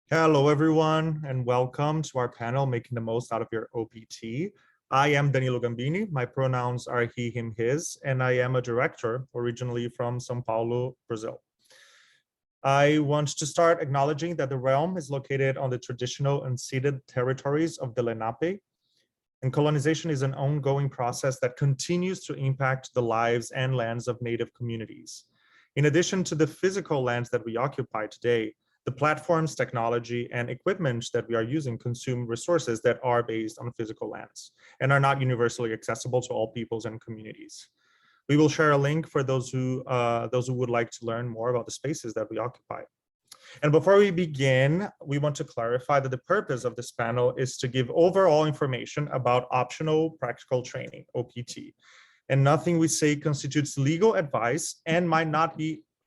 Hello, everyone, and welcome to our panel, Making the Most Out of Your OPT. I am Danilo Gambini. My pronouns are he, him, his, and I am a director originally from São Paulo, Brazil. I want to start acknowledging that the realm is located on the traditional unceded territories of the Lenape, and colonization is an ongoing process that continues to impact the lives and lands of Native communities. In addition to the physical lands that we occupy today, the platforms, technology, and equipment that we are using consume resources that are based on physical lands and are not universally accessible to all peoples and communities. We will share a link for those who would like to learn more about the spaces that we occupy. And before we begin, we want to clarify that the purpose of this panel is to give overall information about optional practical training, OPT. And nothing we say constitutes legal advice and might not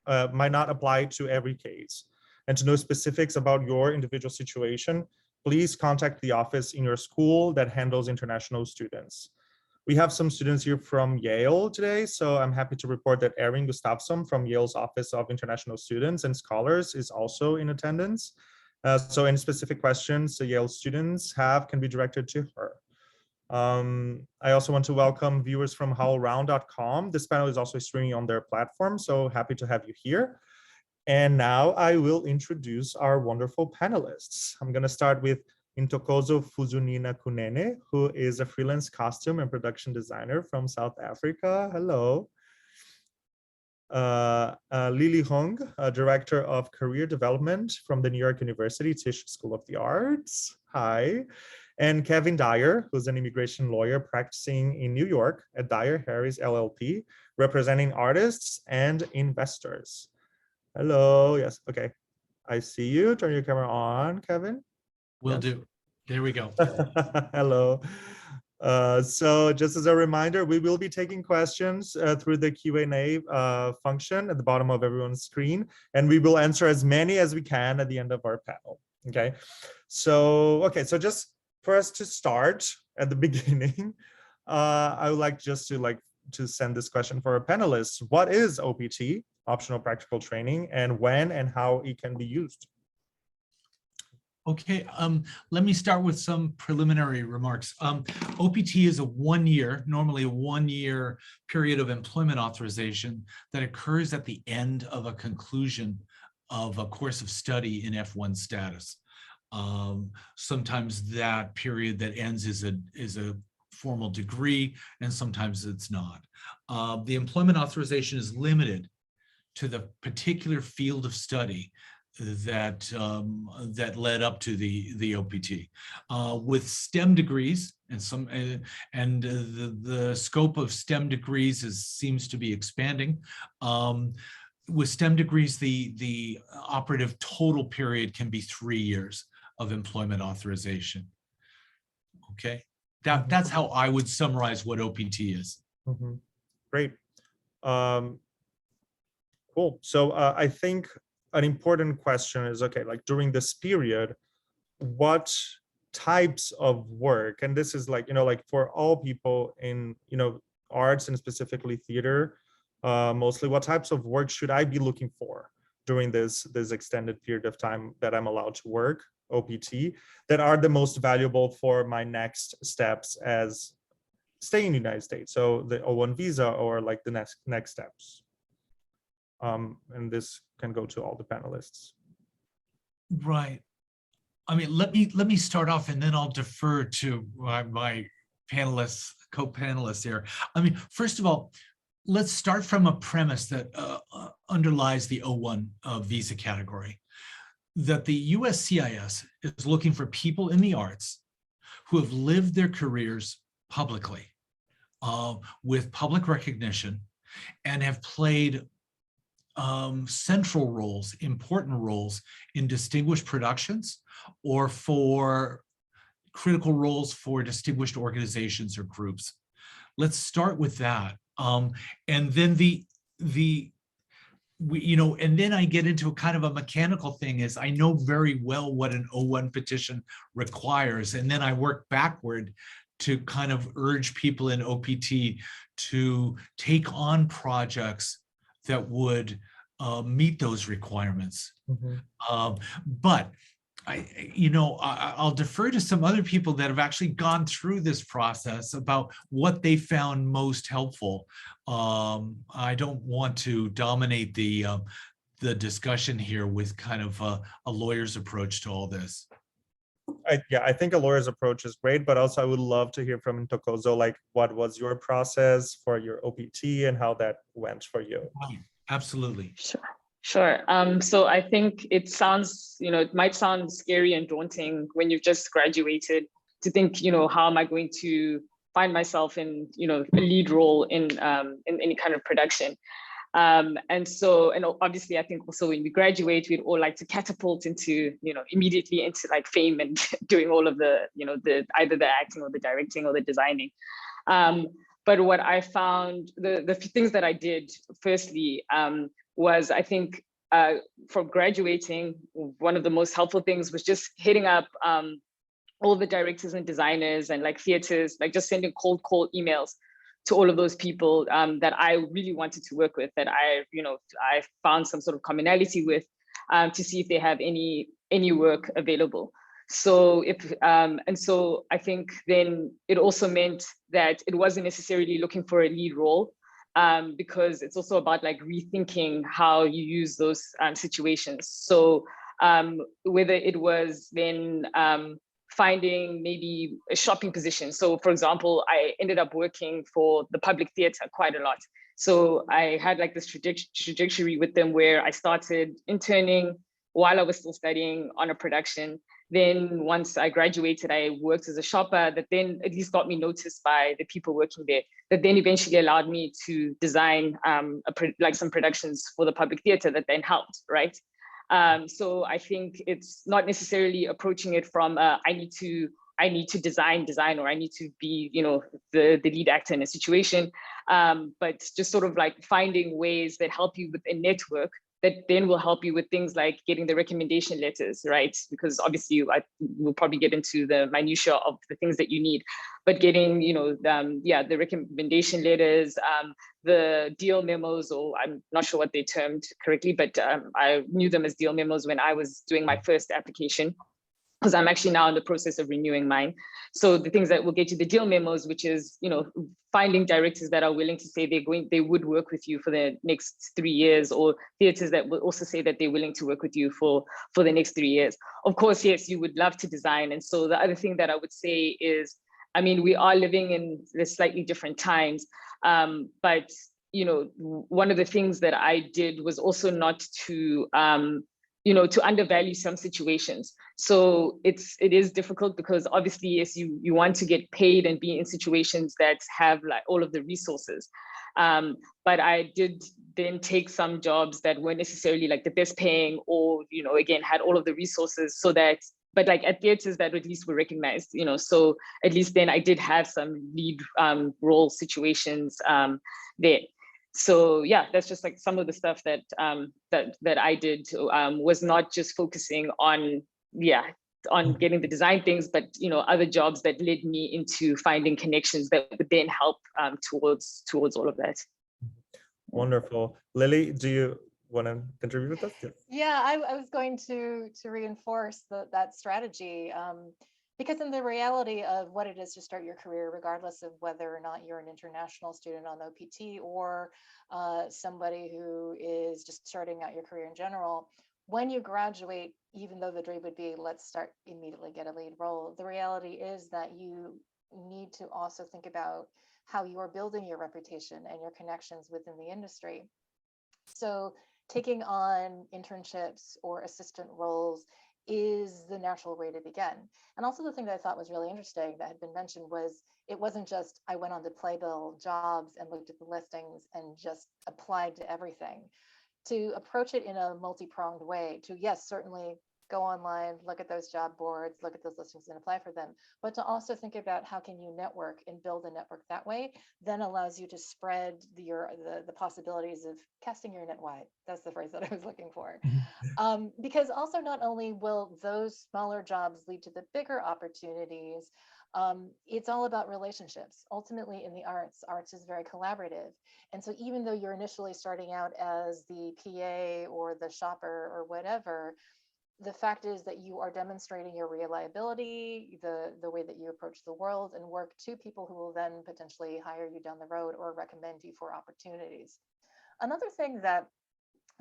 apply to every case. And to know specifics about your individual situation, please contact the office in your school that handles international students. We have some students here from Yale today, so I'm happy to report that Erin Gustafsson from Yale's Office of International Students and Scholars is also in attendance. So any specific questions the Yale students have can be directed to her. I also want to welcome viewers from howlround.com. This panel is also streaming on their platform, so happy to have you here. And now I will introduce our wonderful panelists. I'm going to start with Ntokozo Fuzunina Kunene, who is a freelance costume and production designer from South Africa. Hello. Lily Hong, Director of Career Development from the New York University Tisch School of the Arts. Hi. And Kevin Dyer, who's an immigration lawyer practicing in New York at Dyer Harris LLP, representing artists and investors. Hello. Yes. Okay. I see you. Turn your camera on, Kevin. Will do. There we go. Hello. So just as a reminder, we will be taking questions through the Q&A function at the bottom of everyone's screen, and we will answer as many as we can at the end of our panel. Okay. So just for us to start at the beginning, I would like just to send this question for our panelists. What is OPT, optional practical training, and when and how it can be used? Okay, let me start with some preliminary remarks. OPT is a normally a one-year period of employment authorization that occurs at the end of a conclusion of a course of study in F1 status. Sometimes that period that ends is a formal degree, and sometimes it's not. The employment authorization is limited to the particular field of study that led up to the OPT. With STEM degrees and the scope of STEM degrees seems to be expanding. With STEM degrees, the operative total period can be 3 years of employment authorization. Okay, that's how I would summarize what OPT is. Mm-hmm. Great. Cool. So I think an important question is, okay, like during this period, what types of work, and this is like for all people in, arts and specifically theater, mostly, what types of work should I be looking for during this extended period of time that I'm allowed to work, OPT, that are the most valuable for my next steps as staying in the United States? So the O1 visa or like the next steps. And this can go to all the panelists. Right. I mean, let me start off, and then I'll defer to my panelists, co-panelists here. I mean, first of all, let's start from a premise that underlies the O1 visa category, that the USCIS is looking for people in the arts who have lived their careers publicly with public recognition and have played central roles, important roles in distinguished productions or for critical roles for distinguished organizations or groups. Let's start with that. And then and then I get into a kind of a mechanical thing is I know very well what an O1 petition requires. And then I work backward to kind of urge people in OPT to take on projects that would meet those requirements. Mm-hmm. But I'll defer to some other people that have actually gone through this process about what they found most helpful. I don't want to dominate the discussion here with kind of a lawyer's approach to all this. I think a lawyer's approach is great, but also I would love to hear from Ntokozo, like what was your process for your OPT and how that went for you? Absolutely. Sure. So I think it sounds, it might sound scary and daunting when you've just graduated to think, how am I going to find myself in, a lead role in any kind of production. And obviously I think also when we graduate, we'd all like to catapult into, immediately into like fame and doing all of the, either the acting or the directing or the designing. But what I found, the things that I did firstly was, I think from graduating, one of the most helpful things was just hitting up all the directors and designers and like theaters, like just sending cold call emails to all of those people that I really wanted to work with, that I found some sort of commonality with, to see if they have any work available. So so I think then it also meant that it wasn't necessarily looking for a lead role, because it's also about like rethinking how you use those situations. So whether it was then finding maybe a shopping position. So for example, I ended up working for the public theater quite a lot. So I had like this trajectory with them where I started interning while I was still studying on a production. Then once I graduated, I worked as a shopper that then at least got me noticed by the people working there, that then eventually allowed me to design like some productions for the public theater that then helped, right? So I think it's not necessarily approaching it from I need to design, or I need to be, the lead actor in a situation, but just sort of like finding ways that help you with a network that then will help you with things like getting the recommendation letters, right? Because obviously we'll probably get into the minutiae of the things that you need, but getting, the recommendation letters, the deal memos, or I'm not sure what they termed correctly, but I knew them as deal memos when I was doing my first application, because I'm actually now in the process of renewing mine. So the things that will get you the deal memos, which is, finding directors that are willing to say they would work with you for the next 3 years, or theaters that will also say that they're willing to work with you for the next 3 years. Of course, yes, you would love to design. And so the other thing that I would say is, I mean, we are living in the slightly different times, but one of the things that I did was also not to to undervalue some situations. So it is difficult because obviously, yes, you want to get paid and be in situations that have like all of the resources. But I did then take some jobs that weren't necessarily like the best paying, or, again, had all of the resources, so that, but like at theaters that at least were recognized, so at least then I did have some lead role situations there. So yeah, that's just like some of the stuff that that I did, was not just focusing on getting the design things, but other jobs that led me into finding connections that would then help towards all of that. Wonderful. Lily, do you want to contribute with us? Yeah, I was going to reinforce that strategy, because in the reality of what it is to start your career, regardless of whether or not you're an international student on OPT or somebody who is just starting out your career in general, when you graduate, even though the dream would be, let's start immediately get a lead role, the reality is that you need to also think about how you are building your reputation and your connections within the industry. So taking on internships or assistant roles is the natural way to begin. And also the thing that I thought was really interesting that had been mentioned was, it wasn't just I went on to Playbill jobs and looked at the listings and just applied to everything. To approach it in a multi-pronged way, to, yes, certainly go online, look at those job boards, look at those listings and apply for them, but to also think about how can you network and build a network that way, then allows you to spread the possibilities of casting your net wide. That's the phrase that I was looking for. Because also not only will those smaller jobs lead to the bigger opportunities, it's all about relationships. Ultimately in the arts is very collaborative. And so even though you're initially starting out as the PA or the shopper or whatever, the fact is that you are demonstrating your reliability, the way that you approach the world, and work to people who will then potentially hire you down the road or recommend you for opportunities. Another thing that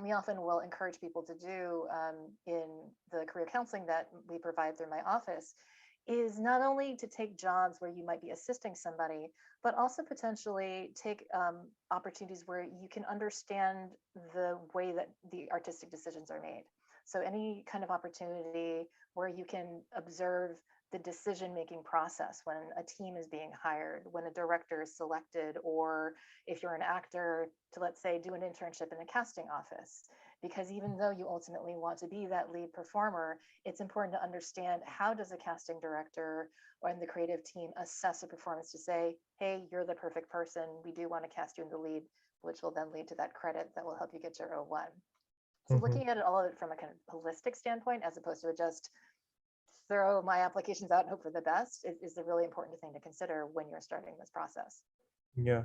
we often will encourage people to do in the career counseling that we provide through my office is not only to take jobs where you might be assisting somebody, but also potentially take opportunities where you can understand the way that the artistic decisions are made. So any kind of opportunity where you can observe the decision-making process when a team is being hired, when a director is selected, or if you're an actor, to, let's say, do an internship in a casting office. Because even though you ultimately want to be that lead performer, it's important to understand, how does a casting director or the creative team assess a performance to say, hey, you're the perfect person, we do want to cast you in the lead, which will then lead to that credit that will help you get your O1. So looking at it, all of it from a kind of holistic standpoint, as opposed to just throw my applications out and hope for the best, is a really important thing to consider when you're starting this process. Yeah.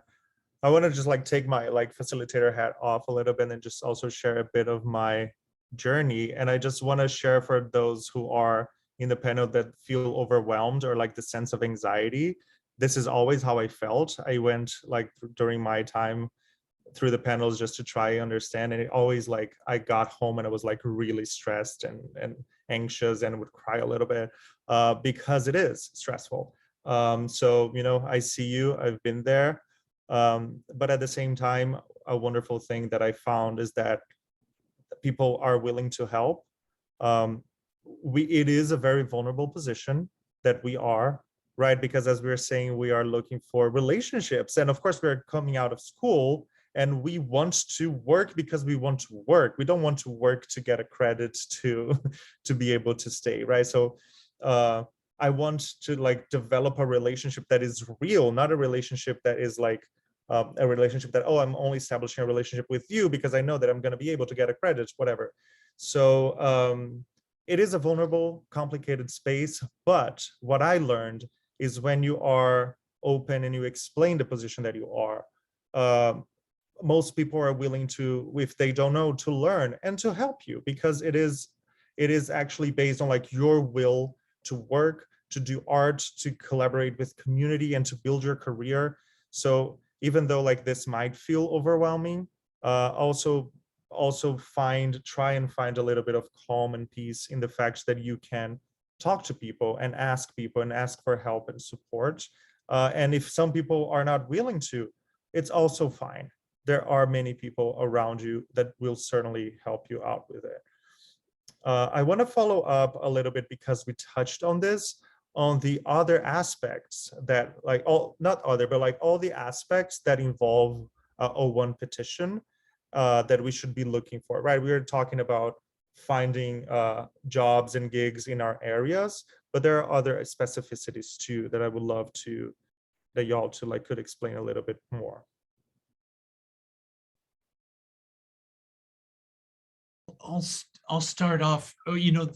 I want to just like take my like facilitator hat off a little bit and just also share a bit of my journey. And I just want to share for those who are in the panel that feel overwhelmed or like the sense of anxiety. This is always how I felt. I went like during my time through the panels just to try and understand, and it always like I got home and I was like really stressed and anxious and would cry a little bit because it is stressful. So, you know, I see you, I've been there. But at the same time, a wonderful thing that I found is that people are willing to help. It is a very vulnerable position that we are, right? Because as we were saying, we are looking for relationships. And of course, we're coming out of school and we want to work because we want to work. We don't want to work to get a credit to be able to stay, right? So I want to like develop a relationship that is real, not a relationship that is like a relationship that, oh, I'm only establishing a relationship with you because I know that I'm going to be able to get a credit, whatever. So it is a vulnerable, complicated space. But what I learned is when you are open and you explain the position that you are, most people are willing to, if they don't know, to learn and to help you, because it is actually based on like your will to work, to do art, to collaborate with community and to build your career. So even though like this might feel overwhelming, also try and find a little bit of calm and peace in the fact that you can talk to people and ask for help and support. And if some people are not willing to, it's also fine. There are many people around you that will certainly help you out with it. I want to follow up a little bit because we touched on this, on the other aspects that like not other, but like all the aspects that involve a O1 petition that we should be looking for, right? We were talking about finding jobs and gigs in our areas, but there are other specificities too that I would love that y'all could explain a little bit more. I'll start off. You know,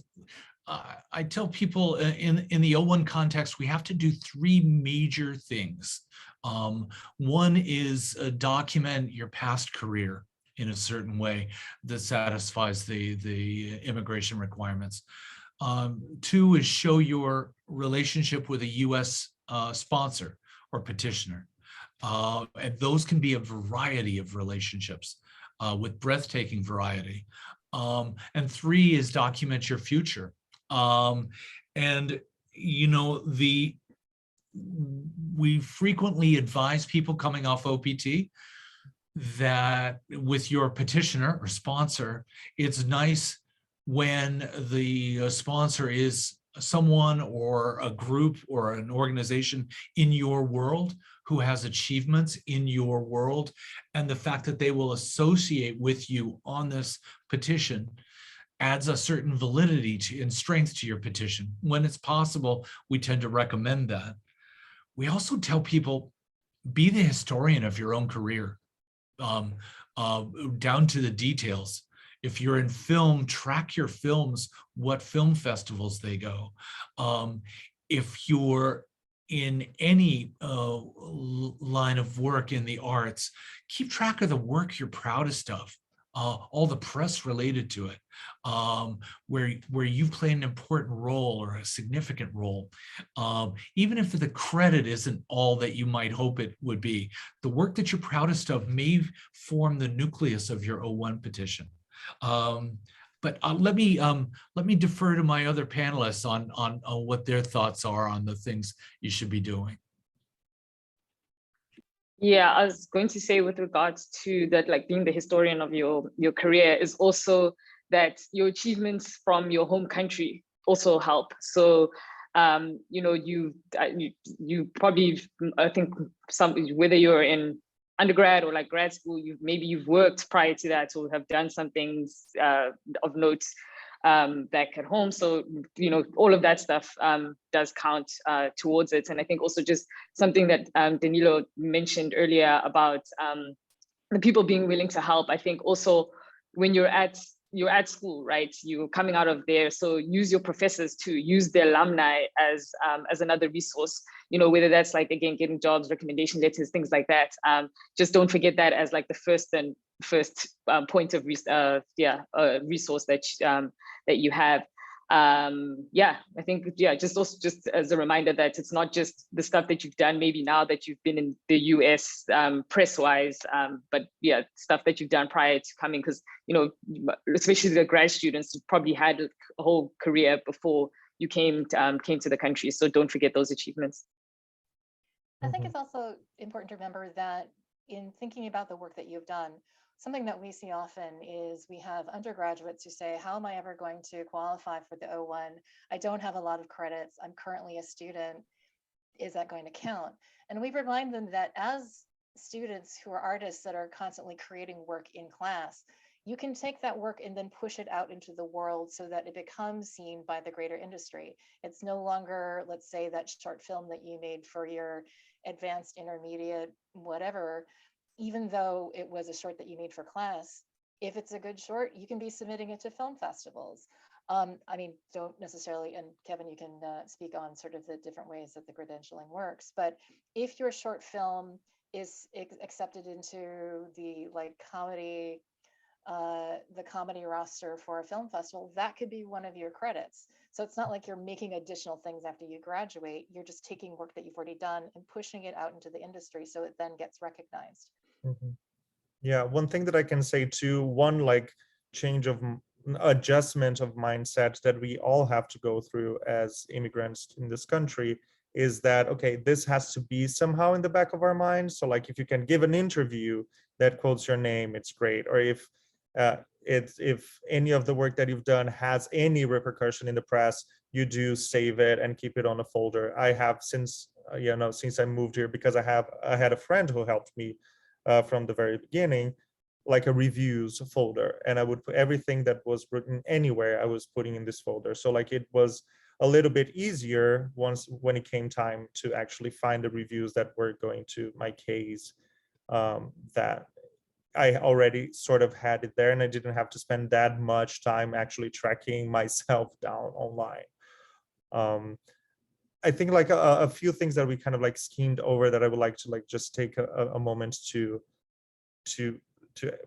I tell people in the O1 context, we have to do three major things. One is document your past career in a certain way that satisfies the immigration requirements. Two is show your relationship with a U.S. Sponsor or petitioner. And those can be a variety of relationships with breathtaking variety. And three is document your future. And, you know, we frequently advise people coming off OPT that with your petitioner or sponsor, it's nice when the sponsor is someone or a group or an organization in your world who has achievements in your world, and the fact that they will associate with you on this petition adds a certain validity and strength to your petition. When it's possible, we tend to recommend that. We also tell people, be the historian of your own career, down to the details. If you're in film, track your films, what film festivals they go. If you're in any line of work in the arts, keep track of the work you're proudest of. all the press related to it, where you've played an important role or a significant role, even if the credit isn't all that you might hope it would be, the work that you're proudest of may form the nucleus of your O1 petition. But let me defer to my other panelists on what their thoughts are on the things you should be doing. Yeah, I was going to say with regards to that, like being the historian of your career is also that your achievements from your home country also help. So, you know, you probably, I think whether you're in undergrad or like grad school, maybe you've worked prior to that or have done some things of note back at home. So, you know, all of that stuff does count towards it. And I think also just something that Danilo mentioned earlier about the people being willing to help. I think also when you're at school, right? You're coming out of there, so use your professors to use the alumni as another resource. You know, whether that's like again getting jobs, recommendation letters, things like that. Just don't forget that as like the first point of resource that you have. Yeah, I think just as a reminder that it's not just the stuff that you've done maybe now that you've been in the US press-wise, but yeah, stuff that you've done prior to coming, because you know, especially the grad students probably had a whole career before you came to the country. So don't forget those achievements. I think it's also important to remember that in thinking about the work that you've done, something that we see often is we have undergraduates who say, how am I ever going to qualify for the O1? I don't have a lot of credits. I'm currently a student. Is that going to count? And we remind them that as students who are artists that are constantly creating work in class, you can take that work and then push it out into the world so that it becomes seen by the greater industry. It's no longer, let's say, that short film that you made for your advanced, intermediate, whatever. Even though it was a short that you made for class, if it's a good short, you can be submitting it to film festivals. I mean, don't necessarily, and Kevin, you can speak on sort of the different ways that the credentialing works, but if your short film is accepted into the comedy roster for a film festival, that could be one of your credits. So it's not like you're making additional things after you graduate, you're just taking work that you've already done and pushing it out into the industry so it then gets recognized. Yeah, one thing that I can say too, one like change of adjustment of mindset that we all have to go through as immigrants in this country is that, okay, this has to be somehow in the back of our minds. So like if you can give an interview that quotes your name, it's great. Or if any of the work that you've done has any repercussion in the press, you do save it and keep it on a folder. I have since I moved here, because I had a friend who helped me from the very beginning, like a reviews folder, and I would put everything that was written anywhere I was putting in this folder. So like it was a little bit easier when it came time to actually find the reviews that were going to my case, that I already sort of had it there and I didn't have to spend that much time actually tracking myself down online. I think like a few things that we kind of like schemed over that I would like to like just take a moment to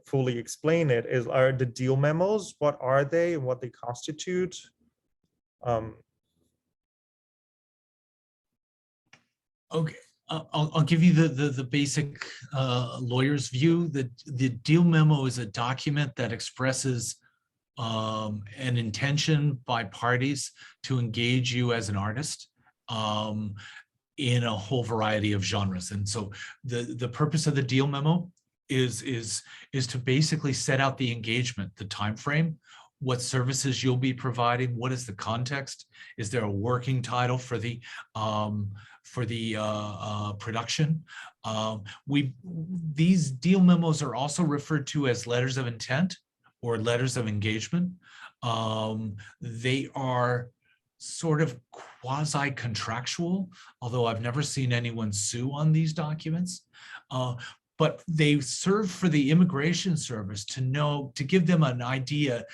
fully explain it are the deal memos. What are they and what they constitute? Okay, I'll give you the basic lawyer's view. The deal memo is a document that expresses an intention by parties to engage you as an artist in a whole variety of genres. And so the purpose of the deal memo is to basically set out the engagement, the time frame, what services you'll be providing, what is the context, is there a working title for the production. These deal memos are also referred to as letters of intent or letters of engagement. They are sort of quasi-contractual, although I've never seen anyone sue on these documents. But they serve for the immigration service to give them an idea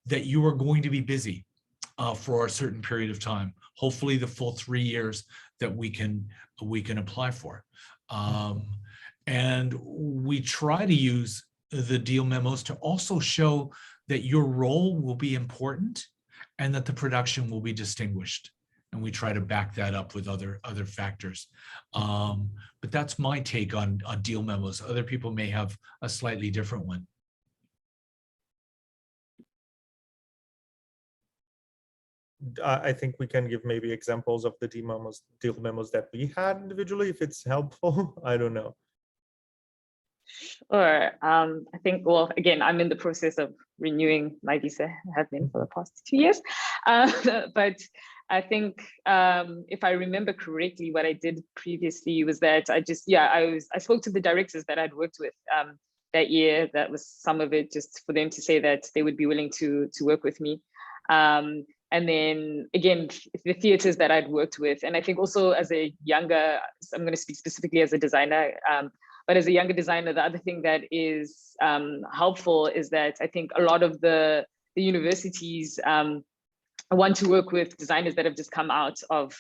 that you are going to be busy for a certain period of time, hopefully the full 3 years that we can apply for. And we try to use the deal memos to also show that your role will be important and that the production will be distinguished. And we try to back that up with other factors. But that's my take on deal memos. Other people may have a slightly different one. I think we can give maybe examples of the deal memos that we had individually, if it's helpful. I don't know. Sure. I think, well, again, I'm in the process of renewing my visa. I have been for the past 2 years. But I think if I remember correctly, what I did previously was that I spoke to the directors that I'd worked with that year. That was some of it, just for them to say that they would be willing to work with me. And then again, the theaters that I'd worked with. And I think also as a younger, I'm going to speak specifically as a designer, but as a younger designer, the other thing that is helpful is that I think a lot of the universities want to work with designers that have just come out of,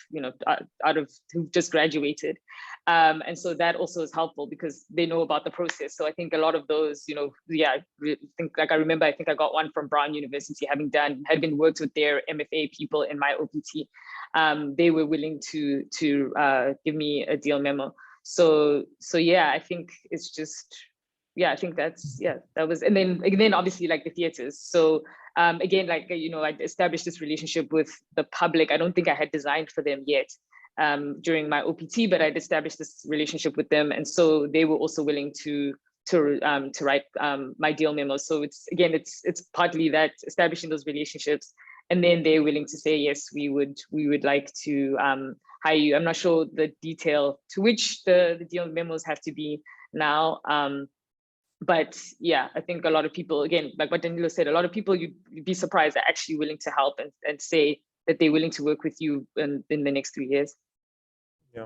who've just graduated. And so that also is helpful because they know about the process. So I think a lot of those, I remember, I think I got one from Brown University, had been worked with their MFA people in my OPT. They were willing to give me a deal memo. So yeah, I think it's just, I think that was, and then obviously like the theaters. So again, I established this relationship with the public. I don't think I had designed for them yet during my OPT, but I'd established this relationship with them. And so they were also willing to write my deal memos. So it's partly that, establishing those relationships, and then they're willing to say, yes, we would like to hire you. I'm not sure the detail to which the deal memos have to be now. But yeah, I think a lot of people, again, like what Danilo said, a lot of people, you'd be surprised, are actually willing to help and say that they're willing to work with you in the next 3 years. Yeah.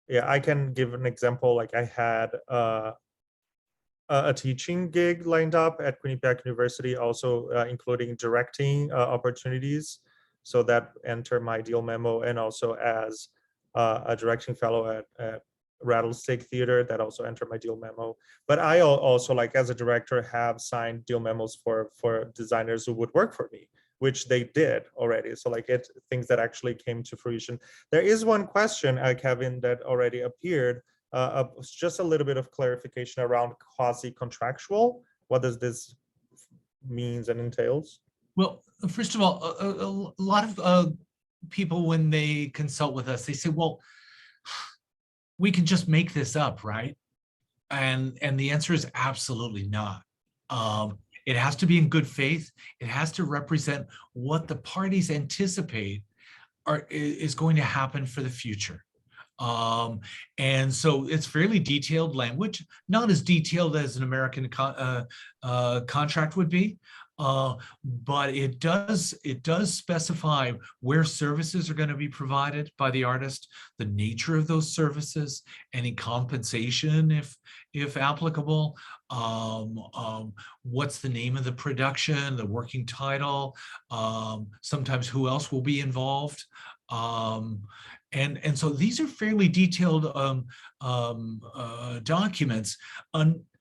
Yeah, I can give an example. Like I had a teaching gig lined up at Quinnipiac University, also including directing opportunities. So that entered my deal memo, and also as a directing fellow at Rattlesnake Theater, that also entered my deal memo. But I also, like as a director, have signed deal memos for designers who would work for me, which they did already. So like things that actually came to fruition. There is one question, Kevin, that already appeared, just a little bit of clarification around quasi-contractual. What does this means and entails? Well, first of all, a lot of people, when they consult with us, they say, well, we can just make this up, right? And the answer is absolutely not. It has to be in good faith. It has to represent what the parties anticipate is going to happen for the future. And so it's fairly detailed language, not as detailed as an American contract would be, but it does specify where services are going to be provided by the artist, the nature of those services, any compensation if applicable, what's the name of the production, the working title, sometimes who else will be involved. And so these are fairly detailed documents.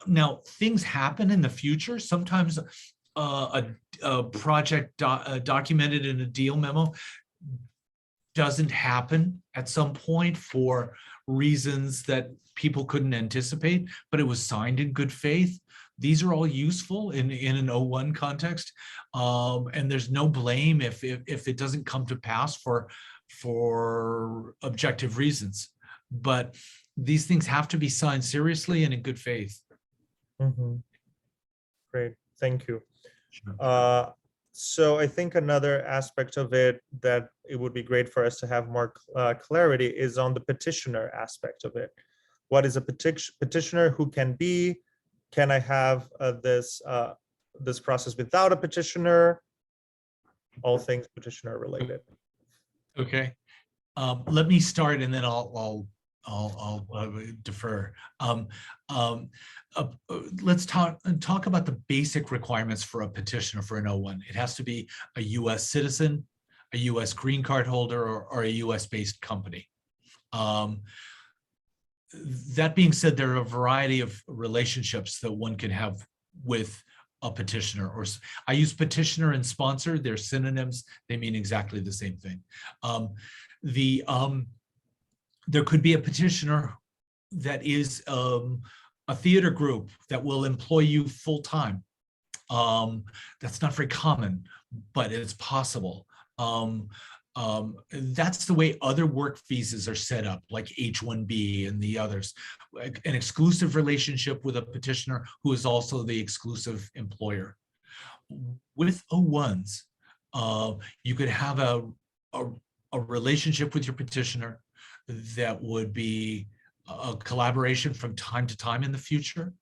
Now, things happen in the future. Sometimes a project documented in a deal memo doesn't happen at some point for reasons that people couldn't anticipate, but it was signed in good faith. These are all useful in an O1 context, and there's no blame if it doesn't come to pass for objective reasons. But these things have to be signed seriously and in good faith. Mm-hmm. Great, thank you. Sure. So I think another aspect of it that it would be great for us to have more clarity is on the petitioner aspect of it. What is a petitioner? Who can be? Can I have this process without a petitioner? All things petitioner related. Okay, let me start, and then I'll defer. Let's talk about the basic requirements for a petitioner for an O1. It has to be a U.S. citizen, a U.S. green card holder, or a U.S. based company. that being said, there are a variety of relationships that one can have with a petitioner, or I use petitioner and sponsor. They're synonyms. They mean exactly the same thing. There could be a petitioner that is a theater group that will employ you full time. That's not very common, but it's possible. That's the way other work visas are set up, like H-1B and the others. An exclusive relationship with a petitioner who is also the exclusive employer. With O1s, you could have a relationship with your petitioner that would be a collaboration from time to time in the future.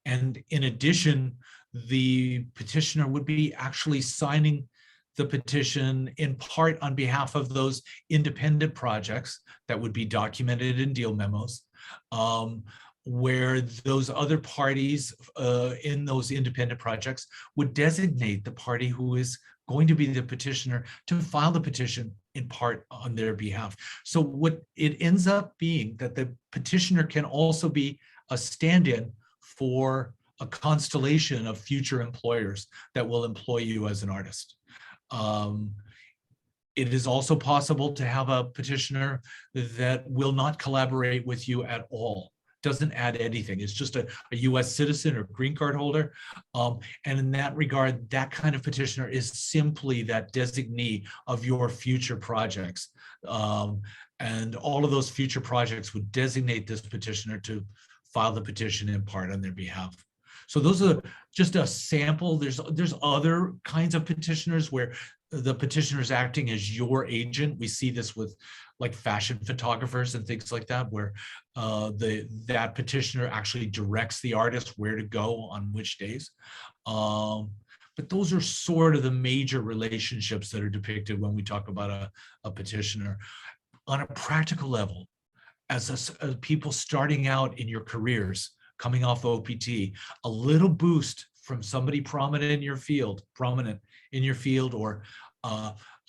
And in addition, the petitioner would be actually signing the petition in part on behalf of those independent projects that would be documented in deal memos, where those other parties in those independent projects would designate the party who is going to be the petitioner to file the petition in part on their behalf. So what it ends up being that the petitioner can also be a stand-in for a constellation of future employers that will employ you as an artist. It is also possible to have a petitioner that will not collaborate with you at all. Doesn't add anything. It's just a US citizen or green card holder. And in that regard, that kind of petitioner is simply that designee of your future projects. And all of those future projects would designate this petitioner to file the petition in part on their behalf. So those are just a sample. There's other kinds of petitioners where the petitioner is acting as your agent. We see this with like fashion photographers and things like that, where that petitioner actually directs the artist where to go on which days. But those are sort of the major relationships that are depicted when we talk about a petitioner. On a practical level, as people starting out in your careers, coming off OPT, a little boost from somebody prominent in your field, or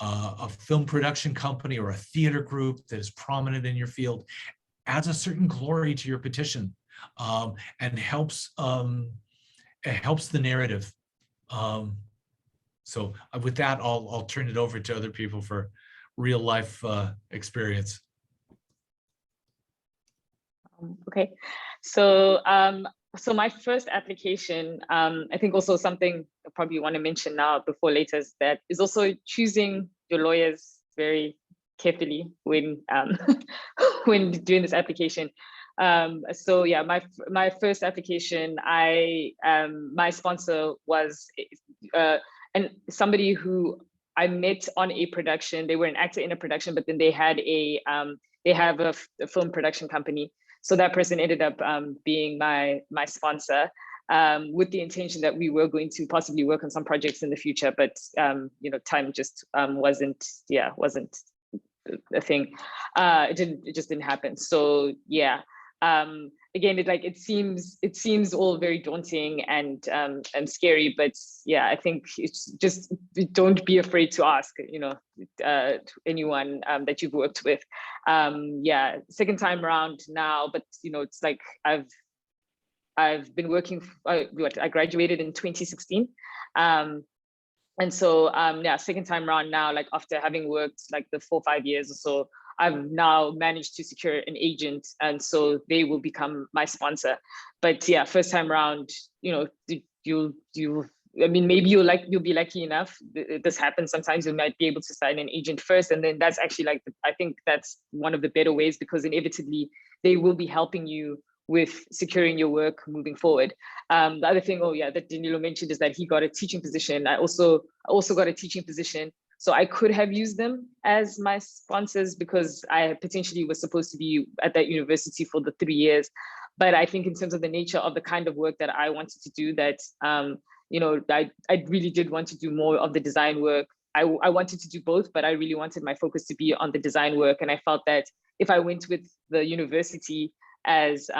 a film production company or a theater group that is prominent in your field adds a certain glory to your petition, and helps the narrative. So with that, I'll turn it over to other people for real life experience. Okay, so my first application, I think also something I probably want to mention now before later is that is also choosing your lawyers very carefully when when doing this application. So yeah, my first application, my sponsor was and somebody who I met on a production. They were an actor in a production, but then they had they have a film production company. So that person ended up being my sponsor, with the intention that we were going to possibly work on some projects in the future, but you know, time just wasn't a thing. It just didn't happen. So yeah, again, it seems all very daunting and scary, but yeah, I think it's just, don't be afraid to ask, you know, anyone that you've worked with. Yeah, second time around now, but you know, it's like I've been working, I graduated in 2016. And so yeah, second time around now, like after having worked like the 4 or 5 years or so, I've now managed to secure an agent, and so they will become my sponsor. But yeah, first time around, you know, I mean, maybe you'll be lucky enough. This happens sometimes. You might be able to sign an agent first, and then that's actually like, I think that's one of the better ways, because inevitably they will be helping you with securing your work moving forward. The other thing, that Danilo mentioned is that he got a teaching position. I also got a teaching position. So I could have used them as my sponsors because I potentially was supposed to be at that university for the 3 years. But I think in terms of the nature of the kind of work that I wanted to do, that, you know, I really did want to do more of the design work. I wanted to do both, but I really wanted my focus to be on the design work. And I felt that if I went with the university as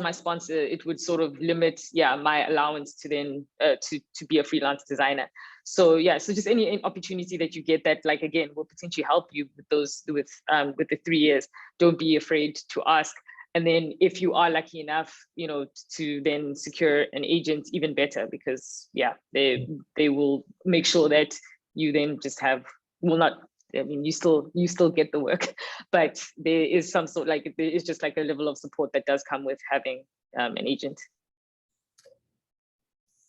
my sponsor, it would sort of limit, my allowance to then to be a freelance designer. So yeah, so just any opportunity that you get that, like, again, will potentially help you with those with the 3 years, don't be afraid to ask. And then if you are lucky enough, to then secure an agent, even better, because they will make sure that you then just have, well, not, I mean, you still get the work, but there is some sort, like, there is just like a level of support that does come with having an agent.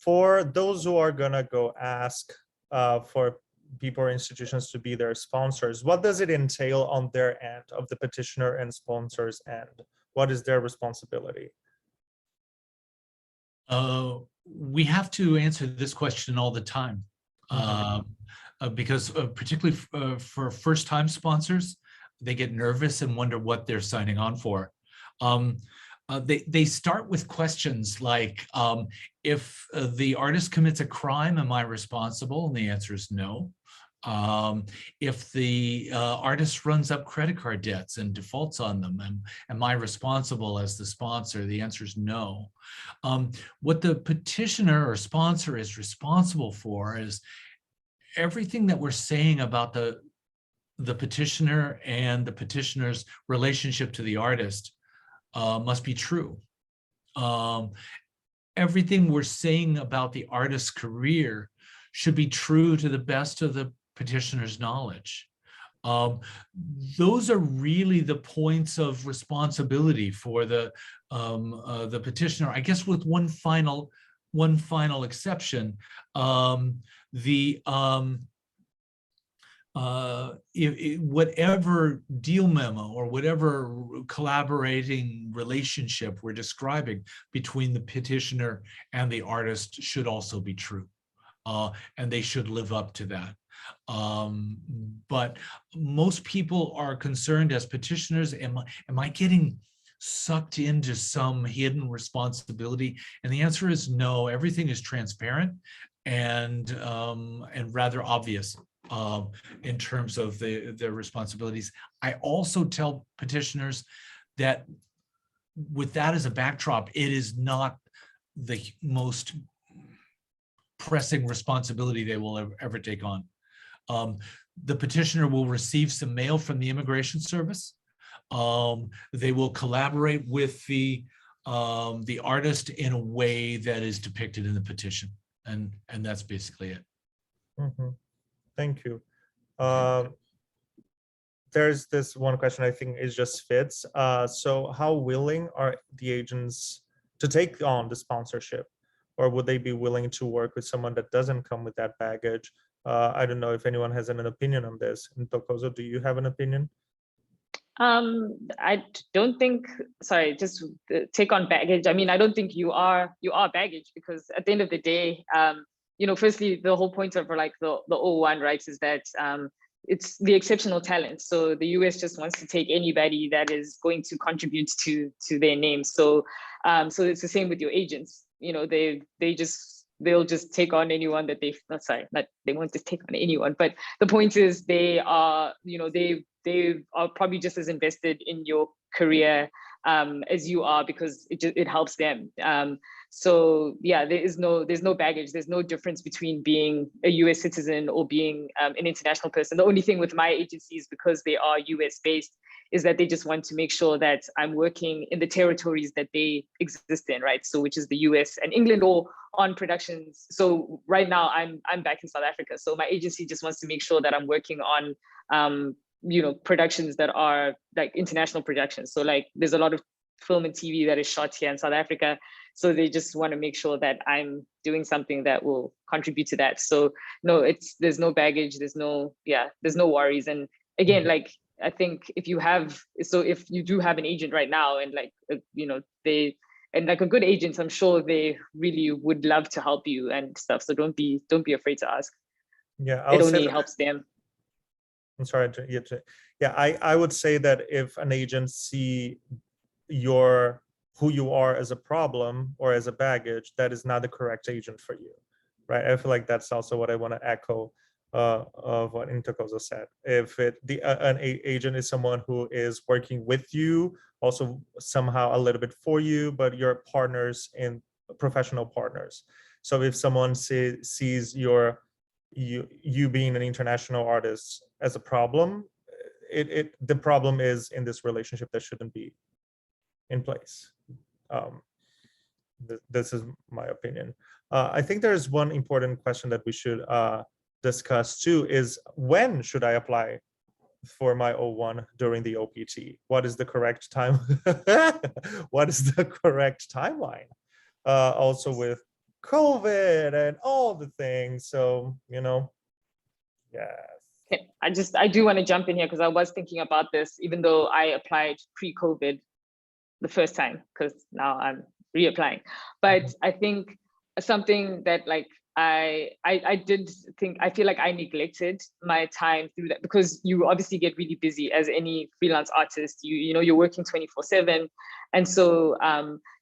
For those who are gonna go ask for people or institutions to be their sponsors, what does it entail on their end, of the petitioner and sponsors end? What is their responsibility? We have to answer this question all the time, because particularly for first-time sponsors, they get nervous and wonder what they're signing on for. They start with questions like, if the artist commits a crime, am I responsible? And the answer is no. If the artist runs up credit card debts and defaults on them, am I responsible as the sponsor? The answer is no. What the petitioner or sponsor is responsible for is everything that we're saying about the petitioner and the petitioner's relationship to the artist must be true. Everything we're saying about the artist's career should be true to the best of the petitioner's knowledge. Those are really the points of responsibility for the petitioner. I guess with one final exception, whatever deal memo or whatever collaborating relationship we're describing between the petitioner and the artist should also be true, and they should live up to that. But most people are concerned as petitioners, am I getting sucked into some hidden responsibility? And the answer is no. Everything is transparent and rather obvious in terms of their responsibilities. I also tell petitioners that with that as a backdrop, it is not the most pressing responsibility they will ever take on. The petitioner will receive some mail from the Immigration Service. They will collaborate with the artist in a way that is depicted in the petition, and that's basically it. Thank you. There's this one question I think is just fits. So how willing are the agents to take on the sponsorship, or would they be willing to work with someone that doesn't come with that baggage? I don't know if anyone has an opinion on this. Ntokozo, do you have an opinion? I don't think, sorry, just take on baggage. I mean, I don't think you are baggage, because at the end of the day, firstly, the whole point of like the O1 rights is that it's the exceptional talent. So the US just wants to take anybody that is going to contribute to their name. So so it's the same with your agents. They'll just take on anyone that they won't just take on anyone. But the point is, they are probably just as invested in your career as you are, because it helps them. So yeah, there's no baggage. There's no difference between being a US citizen or being an international person. The only thing with my agencies, because they are US based, is that they just want to make sure that I'm working in the territories that they exist in, right? So which is the US and England, or on productions. So right now I'm back in South Africa. So my agency just wants to make sure that I'm working on productions that are like international productions. So like there's a lot of film and TV that is shot here in South Africa. So they just want to make sure that I'm doing something that will contribute to that. So no, there's no baggage, there's no worries. And again, like, I think if you do have an agent right now, and like, like a good agent, I'm sure they really would love to help you and stuff. So don't be afraid to ask. Yeah, it only helps them. I'm sorry. I would say that if an agent see who you are as a problem or as a baggage, that is not the correct agent for you, right? I feel like that's also what I want to echo of what Ntokozo said. If an agent is someone who is working with you, also somehow a little bit for you, but you're partners in professional partners. So if someone sees you being an international artist as a problem, the problem is in this relationship that shouldn't be. in place. This is my opinion. I think there's one important question that we should discuss too, is when should I apply for my O1 during the OPT? What is the correct time? What is the correct timeline? Also with COVID and all the things. So, you know, yes. Okay, I do want to jump in here because I was thinking about this, even though I applied pre-COVID the first time, because now I'm reapplying. But I think something that like I feel like I neglected my time through that, because you obviously get really busy as any freelance artist. You know, you're working 24/7, and so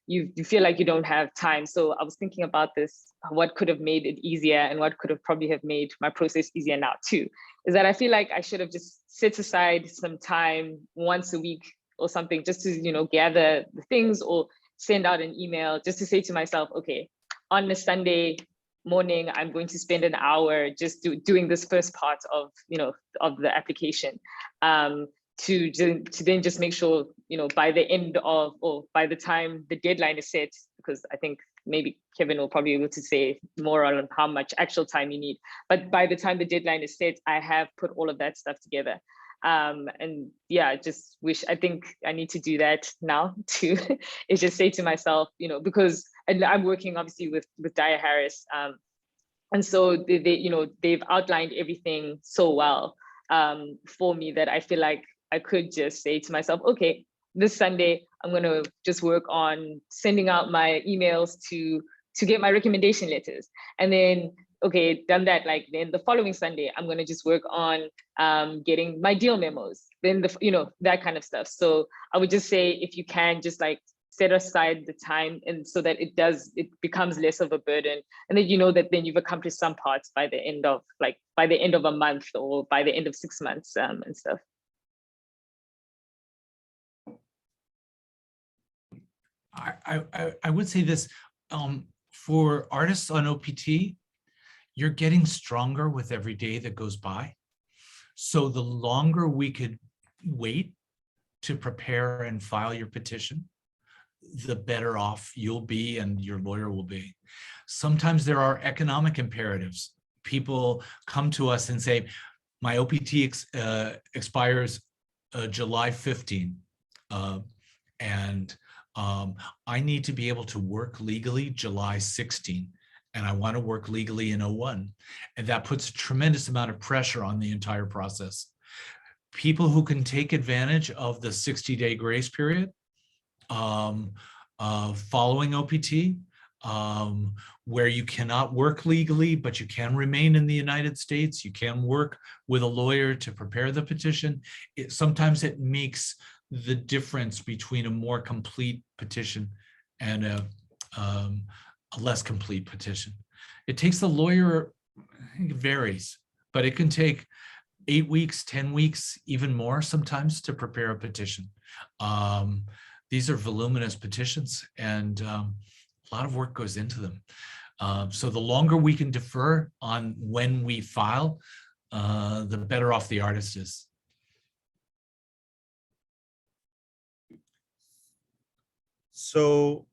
you feel like you don't have time. So I was thinking about this, what could have made it easier and what could have probably have made my process easier now too, is that I feel like I should have just set aside some time once a week or something, just to, you know, gather the things or send out an email just to say to myself, okay, on a Sunday morning, I'm going to spend an hour just doing this first part of, you know, of the application, to then just make sure, you know, by the end of, or by the time the deadline is set, because I think maybe Kevin will probably be able to say more on how much actual time you need, but by the time the deadline is set, I have put all of that stuff together. And yeah, I think I need to do that now too, is just say to myself, you know, because, and I'm working obviously with Dyer Harris, and so they you know, they've outlined everything so well for me that I feel like I could just say to myself, okay, this Sunday I'm going to just work on sending out my emails to get my recommendation letters, and then okay, done that, like then the following Sunday I'm going to just work on getting my deal memos, then you know, that kind of stuff. So I would just say, if you can just like set aside the time, and so that it becomes less of a burden, and then you know that then you've accomplished some parts by the end of a month or by the end of 6 months and stuff. I would say this, for artists on OPT, you're getting stronger with every day that goes by. So the longer we could wait to prepare and file your petition, the better off you'll be and your lawyer will be. Sometimes there are economic imperatives. People come to us and say, my OPT expires July 15, and I need to be able to work legally July 16, and I want to work legally in O1. And that puts a tremendous amount of pressure on the entire process. People who can take advantage of the 60-day grace period following OPT, where you cannot work legally, but you can remain in the United States. You can work with a lawyer to prepare the petition. Sometimes it makes the difference between a more complete petition and a less complete petition. It takes the lawyer, I think it varies, but it can take 8 weeks, 10 weeks, even more sometimes to prepare a petition. These are voluminous petitions, and a lot of work goes into them. So the longer we can defer on when we file, the better off the artist is. So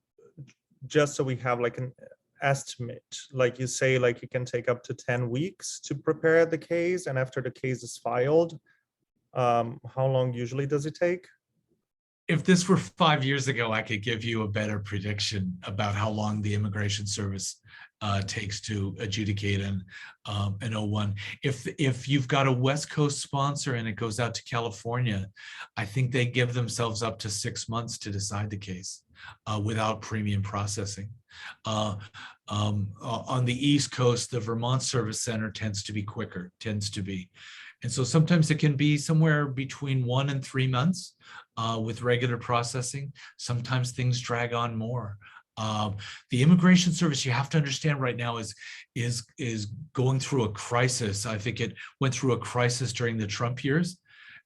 just so we have like an estimate, like you say, like it can take up to 10 weeks to prepare the case, and after the case is filed, how long usually does it take? If this were 5 years ago, I could give you a better prediction about how long the Immigration Service takes to adjudicate an O1. If you've got a West Coast sponsor and it goes out to California, I think they give themselves up to 6 months to decide the case without premium processing. On the East Coast, the Vermont Service Center tends to be quicker, and so sometimes it can be somewhere between 1 and 3 months with regular processing. Sometimes things drag on more. The Immigration Service, you have to understand right now, is going through a crisis. I think it went through a crisis during the Trump years,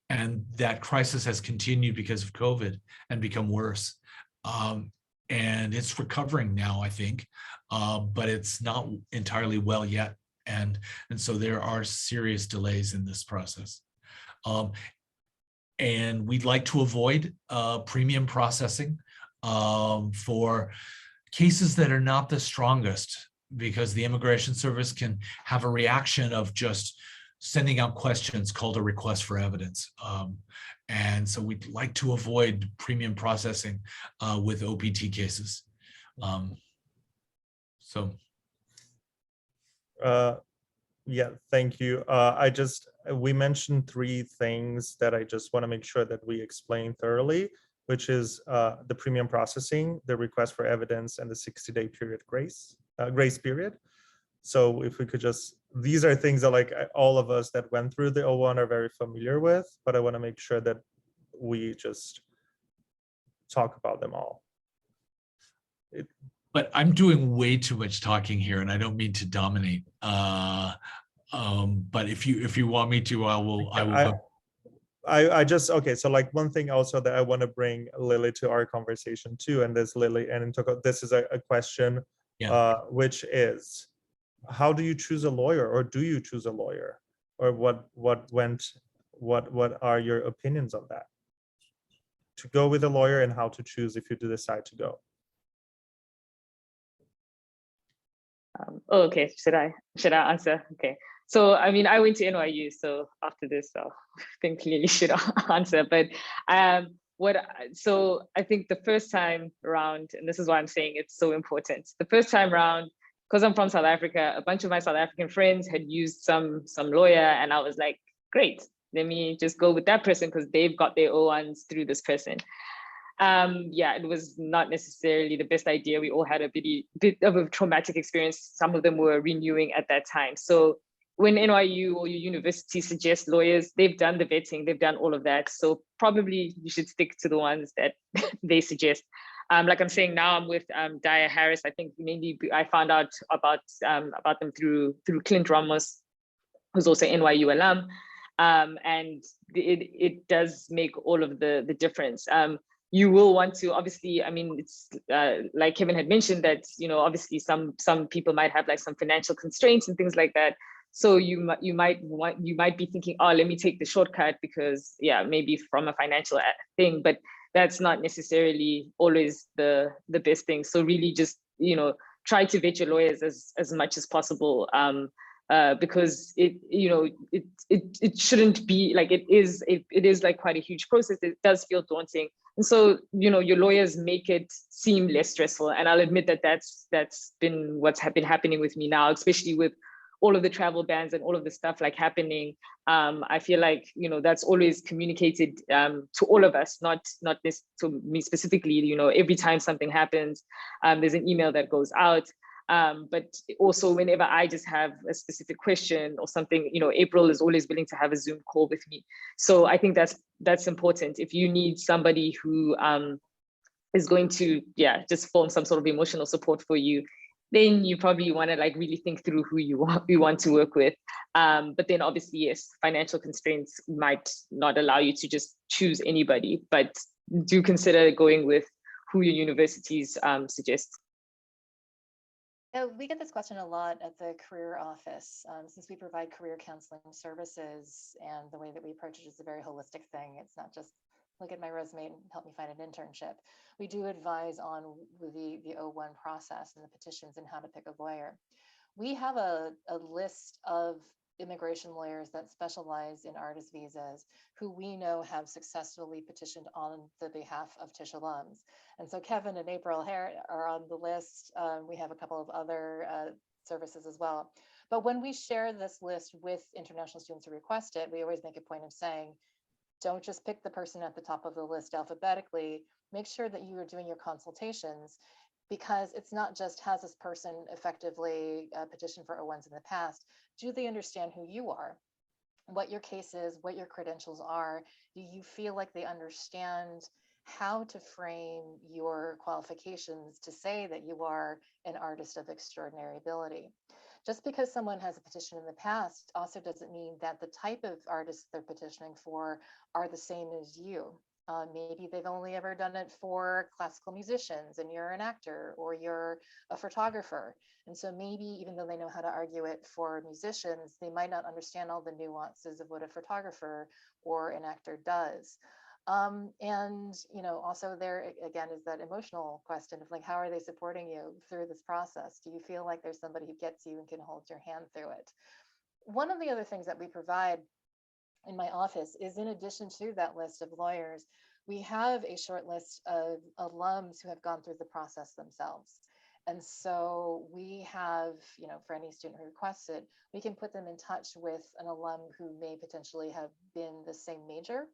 and that crisis has continued because of COVID and become worse. And it's recovering now, I think, but it's not entirely well yet. And so there are serious delays in this process. And we'd like to avoid premium processing for cases that are not the strongest, because the Immigration Service can have a reaction of just sending out questions called a request for evidence. And so we'd like to avoid premium processing with OPT cases. Yeah, thank you. We mentioned three things that I just want to make sure that we explain thoroughly, which is the premium processing, the request for evidence, and the 60-day period grace period. So if we could just, these are things that like all of us that went through the O1 are very familiar with, but I want to make sure that we just talk about them all. But I'm doing way too much talking here, and I don't mean to dominate. But if you want me to, I will. Okay. So like one thing also that I want to bring Lily to our conversation too, and this Lily and Ntokozo, this is a question, which is, how do you choose a lawyer, or do you choose a lawyer, or what are your opinions on that? To go with a lawyer and how to choose if you do decide to go. Okay, should I answer? Okay, so I mean, I went to NYU, so after this, I think clearly should answer. But so I think the first time around, and this is why I'm saying it's so important. The first time around, because I'm from South Africa, a bunch of my South African friends had used some lawyer, and I was like, great, let me just go with that person because they've got their O1s through this person. Yeah, it was not necessarily the best idea. We all had a bit of a traumatic experience. Some of them were renewing at that time. So when NYU or your university suggests lawyers, they've done the vetting, they've done all of that. So probably you should stick to the ones that they suggest. Like I'm saying now, I'm with Dyer Harris. I think mainly I found out about them through Clint Ramos, who's also NYU alum. And it does make all of the difference. You will want to, obviously, I mean, it's like Kevin had mentioned that, you know, obviously some people might have like some financial constraints and things like that. So you might be thinking, oh, let me take the shortcut because, yeah, maybe from a financial thing, but that's not necessarily always the best thing. So really just, you know, try to vet your lawyers as much as possible. Because it shouldn't be like it is like quite a huge process. It does feel daunting, and so your lawyers make it seem less stressful. And I'll admit that that's been what's been happening with me now, especially with all of the travel bans and all of the stuff like happening. I feel like that's always communicated to all of us, not this to me specifically. Every time something happens, there's an email that goes out. But also whenever I just have a specific question or something, April is always willing to have a Zoom call with me. So I think that's important. If you need somebody who is going to, just form some sort of emotional support for you, then you probably want to like really think through who you want to work with. But then obviously, yes, financial constraints might not allow you to just choose anybody, but do consider going with who your universities suggest. We get this question a lot at the career office, since we provide career counseling services, and the way that we approach it is a very holistic thing. It's not just look at my resume and help me find an internship. We do advise on the O1 process and the petitions and how to pick a lawyer. We have a list of immigration lawyers that specialize in artist visas who we know have successfully petitioned on the behalf of Tisch alums. And so Kevin and April are on the list. We have a couple of other services as well. But when we share this list with international students who request it, we always make a point of saying, don't just pick the person at the top of the list alphabetically. Make sure that you are doing your consultations, because it's not just has this person effectively petitioned for O1s in the past. Do they understand who you are, what your case is, what your credentials are? Do you feel like they understand how to frame your qualifications to say that you are an artist of extraordinary ability? Just because someone has a petition in the past also doesn't mean that the type of artists they're petitioning for are the same as you. Maybe they've only ever done it for classical musicians and you're an actor, or you're a photographer. And so maybe even though they know how to argue it for musicians, they might not understand all the nuances of what a photographer or an actor does. And, also there again is that emotional question of like, how are they supporting you through this process? Do you feel like there's somebody who gets you and can hold your hand through it? One of the other things that we provide in my office is, in addition to that list of lawyers, we have a short list of alums who have gone through the process themselves. And so we have, for any student who requests it, we can put them in touch with an alum who may potentially have been the same major.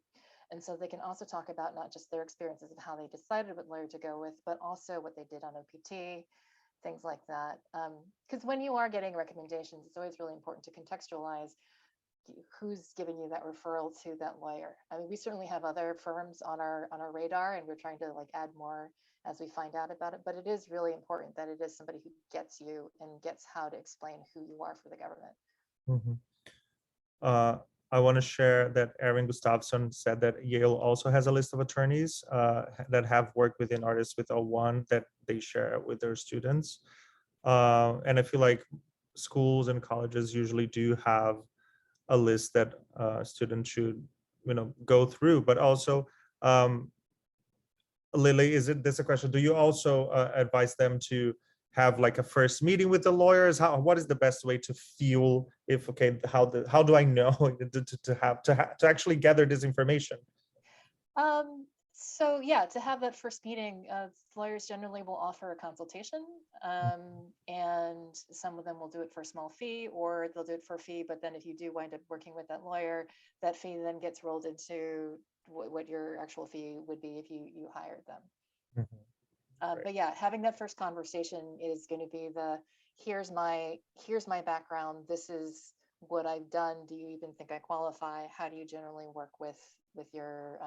And so they can also talk about not just their experiences of how they decided what lawyer to go with, but also what they did on OPT, things like that. Because when you are getting recommendations, it's always really important to contextualize who's giving you that referral to that lawyer. I mean, we certainly have other firms on our radar, and we're trying to like add more as we find out about it. But it is really important that it is somebody who gets you and gets how to explain who you are for the government. Mm-hmm. I want to share that Erin Gustafsson said that Yale also has a list of attorneys that have worked within Artists with O1 that they share with their students. And I feel like schools and colleges usually do have a list that students should, go through. But also, Lily, this a question? Do you also advise them to have like a first meeting with the lawyers? What is the best way to feel if, okay, how do I know to actually gather this information? So yeah, to have that first meeting, lawyers generally will offer a consultation, and some of them will do it for a small fee, or they'll do it for a fee. But then if you do wind up working with that lawyer, that fee then gets rolled into what your actual fee would be if you hired them. Right. But yeah, having that first conversation is going to be here's my background. This is what I've done. Do you even think I qualify? How do you generally work with your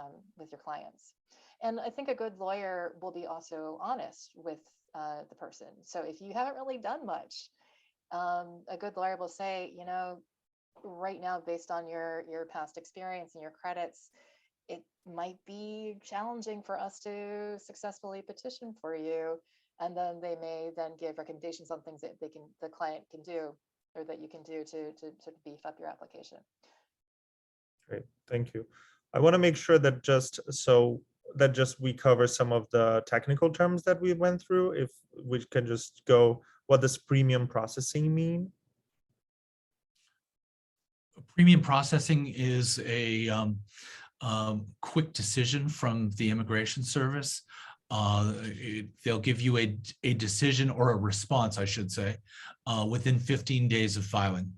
clients? And I think a good lawyer will be also honest with the person. So if you haven't really done much, a good lawyer will say, right now, based on your past experience and your credits, it might be challenging for us to successfully petition for you. And then they may then give recommendations on things that the client can do, or that you can do to beef up your application. Great, thank you. I want to make sure that just we cover some of the technical terms that we went through. If we can just go, what does premium processing mean? Premium processing is a quick decision from the Immigration Service. They'll give you a decision, or a response, I should say, within 15 days of filing,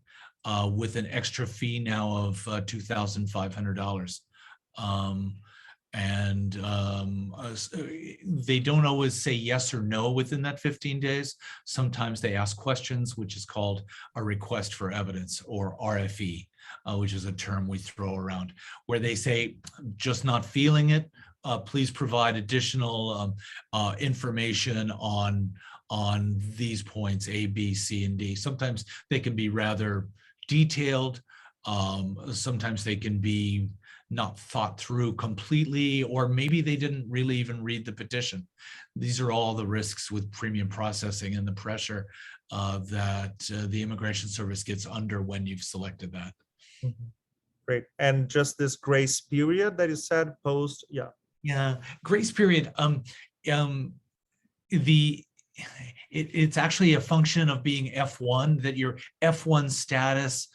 with an extra fee now of $2,500. They don't always say yes or no within that 15 days. Sometimes they ask questions, which is called a request for evidence, or RFE, which is a term we throw around, where they say, just not feeling it, please provide additional information on these points, A, B, C, and D. Sometimes they can be rather detailed. Sometimes they can be not thought through completely, or maybe they didn't really even read the petition. These are all the risks with premium processing and the pressure that the Immigration Service gets under when you've selected that. Mm-hmm. Great. And just this grace period that you said post, yeah. Yeah, grace period. It's actually a function of being F1, that your F1 status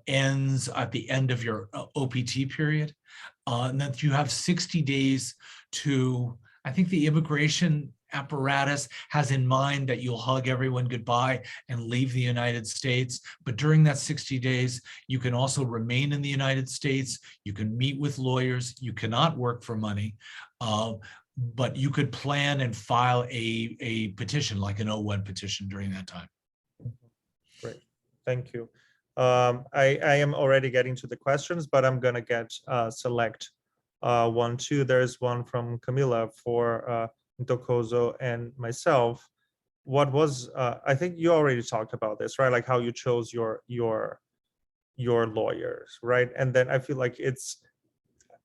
ends at the end of your OPT period, and that you have 60 days to, I think the immigration apparatus has in mind that you'll hug everyone goodbye and leave the United States. But during that 60 days, you can also remain in the United States. You can meet with lawyers. You cannot work for money. But you could plan and file a petition, like an O1 petition, during that time. Great, thank you. I am already getting to the questions, but I'm gonna get select one, two. There's one from Camila for Ntokozo and myself. What was I think you already talked about this, right? Like how you chose your lawyers, right? And then I feel like it's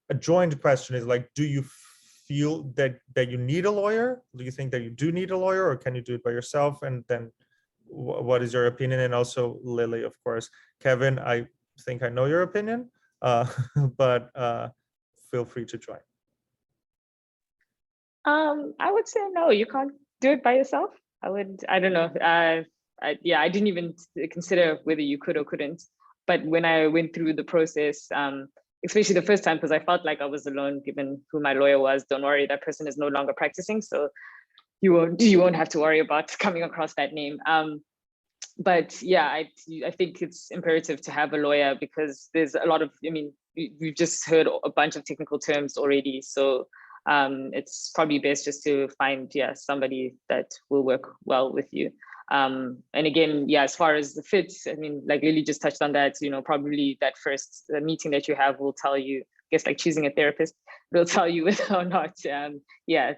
a joint question is like, do you feel that you need a lawyer? Do you think that you do need a lawyer, or can you do it by yourself? And then what is your opinion? And also Lily, of course. Kevin, I think I know your opinion, but feel free to join. I would say no, you can't do it by yourself. I don't know. Yeah, I didn't even consider whether you could or couldn't. But when I went through the process, especially the first time, because I felt like I was alone, given who my lawyer was. Don't worry, that person is no longer practicing, so you won't have to worry about coming across that name. But yeah, I think it's imperative to have a lawyer because there's a lot of, I mean, we've just heard a bunch of technical terms already, so it's probably best just to find somebody that will work well with you. And again, as far as the fit, I mean, like Lily just touched on that, probably that first meeting that you have will tell you, I guess like choosing a therapist, will tell you whether or not,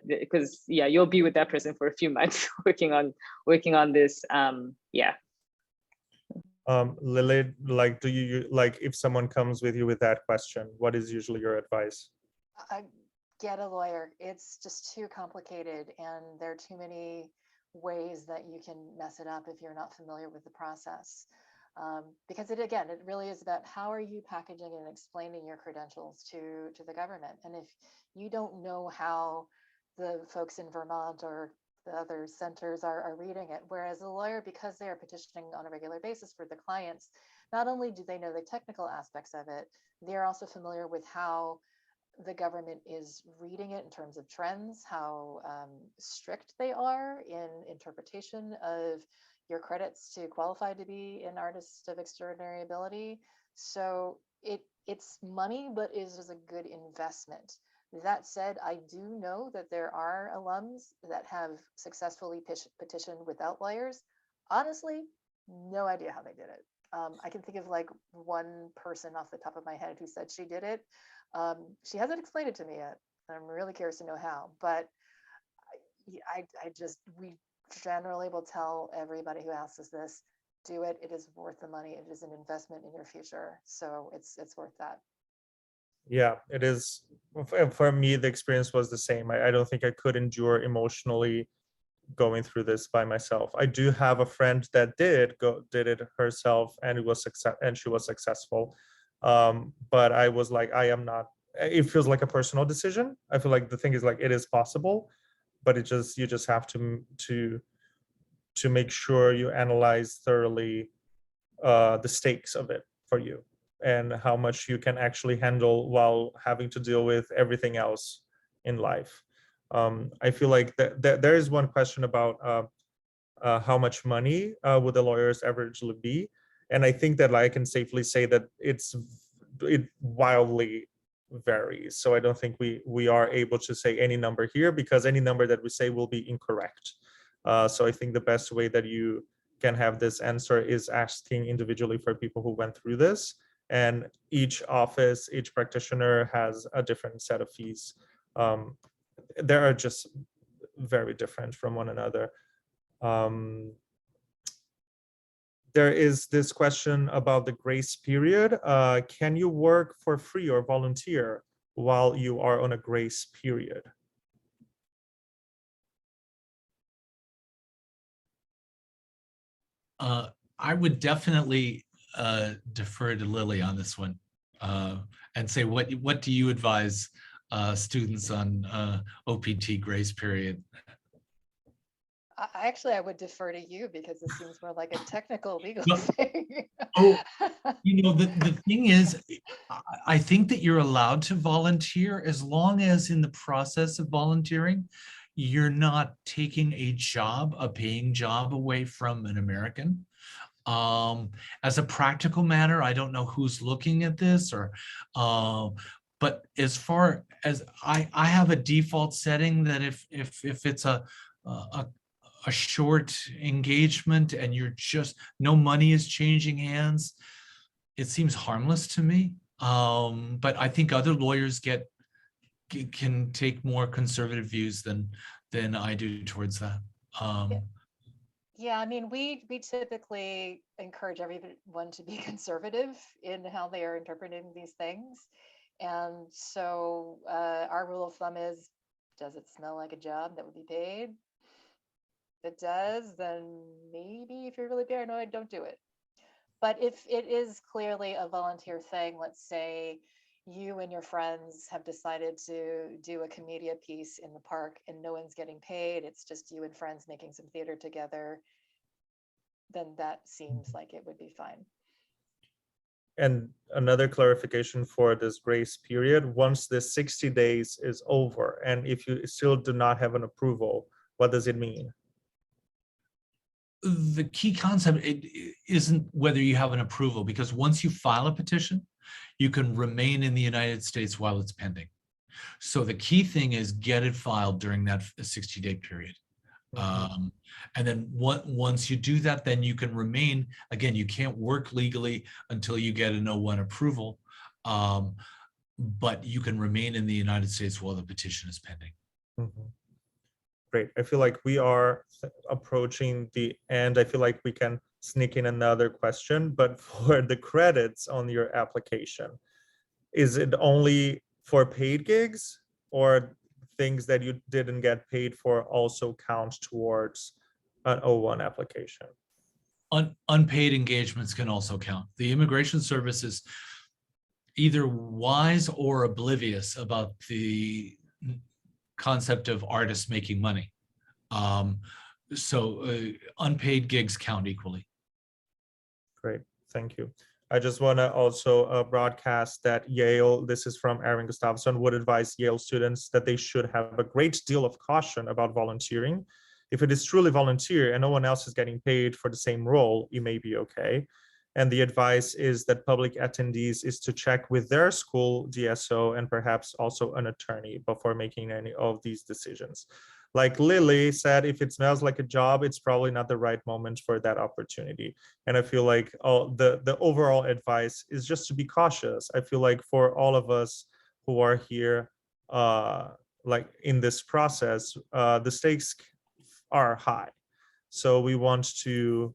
because you'll be with that person for a few months working on this. Lily, like, do you like, if someone comes with you with that question, what is usually your advice? Get a lawyer. It's just too complicated, and there are too many ways that you can mess it up if you're not familiar with the process. Because it really is about how are you packaging and explaining your credentials to the government. And if you don't know how the folks in Vermont or the other centers are reading it, whereas a lawyer, because they are petitioning on a regular basis for the clients, not only do they know the technical aspects of it, they're also familiar with how the government is reading it in terms of trends, how strict they are in interpretation of your credits to qualify to be an artist of extraordinary ability. So it's money, but it is a good investment. That said, I do know that there are alums that have successfully petitioned without lawyers. Honestly, no idea how they did it. I can think of like one person off the top of my head who said she did it. She hasn't explained it to me yet. I'm really curious to know how, but we generally will tell everybody who asks us this, do it. It is worth the money. It is an investment in your future. So it's worth that. Yeah, it is. For me, the experience was the same. I don't think I could endure emotionally going through this by myself. I do have a friend that did it herself, and she was successful. But I was like, I am not. It feels like a personal decision. I feel like the thing is like it is possible, but you just have to make sure you analyze thoroughly the stakes of it for you and how much you can actually handle while having to deal with everything else in life. I feel like there is one question about how much money would the lawyers averagely be, and I think that I can safely say that it wildly varies. So I don't think we are able to say any number here, because any number that we say will be incorrect. So I think the best way that you can have this answer is asking individually for people who went through this, and each office, each practitioner has a different set of fees. They are just very different from one another. There is this question about the grace period. Can you work for free or volunteer while you are on a grace period? I would definitely defer to Lily on this one and say, what do you advise students on OPT grace period? I would defer to you because it seems more like a technical legal thing. The thing is, I think that you're allowed to volunteer as long as in the process of volunteering, you're not taking a paying job away from an American. As a practical matter, I don't know who's looking at this but as far as I have a default setting that if it's a short engagement and you're just no money is changing hands, it seems harmless to me. But I think other lawyers can take more conservative views than I do towards that. Yeah, I mean, we typically encourage everyone to be conservative in how they are interpreting these things. And so our rule of thumb is, does it smell like a job that would be paid? If it does, then maybe if you're really paranoid, don't do it. But if it is clearly a volunteer thing, let's say you and your friends have decided to do a commedia piece in the park and no one's getting paid, it's just you and friends making some theater together, then that seems like it would be fine. And another clarification for this grace period, once the 60 days is over, and if you still do not have an approval, what does it mean? The key concept it isn't whether you have an approval, because once you file a petition, you can remain in the United States while it's pending. So the key thing is get it filed during that 60-day period. And then once you do that, then you can remain, again, you can't work legally until you get an O1 approval, but you can remain in the United States while the petition is pending. Great. I feel like we are approaching the end. I feel like we can sneak in another question, but for the credits on your application, is it only for paid gigs, or things that you didn't get paid for also count towards an O1 application? Unpaid engagements can also count. The Immigration Service is either wise or oblivious about the concept of artists making money. So unpaid gigs count equally. Great, thank you. I just want to also broadcast that Yale, this is from Aaron Gustafsson, would advise Yale students that they should have a great deal of caution about volunteering. If it is truly volunteer and no one else is getting paid for the same role, it may be okay. And the advice is that public attendees is to check with their school DSO and perhaps also an attorney before making any of these decisions. Like Lily said, if it smells like a job, it's probably not the right moment for that opportunity. And I feel like the overall advice is just to be cautious. I feel like for all of us who are here, like in this process, the stakes are high. So we want to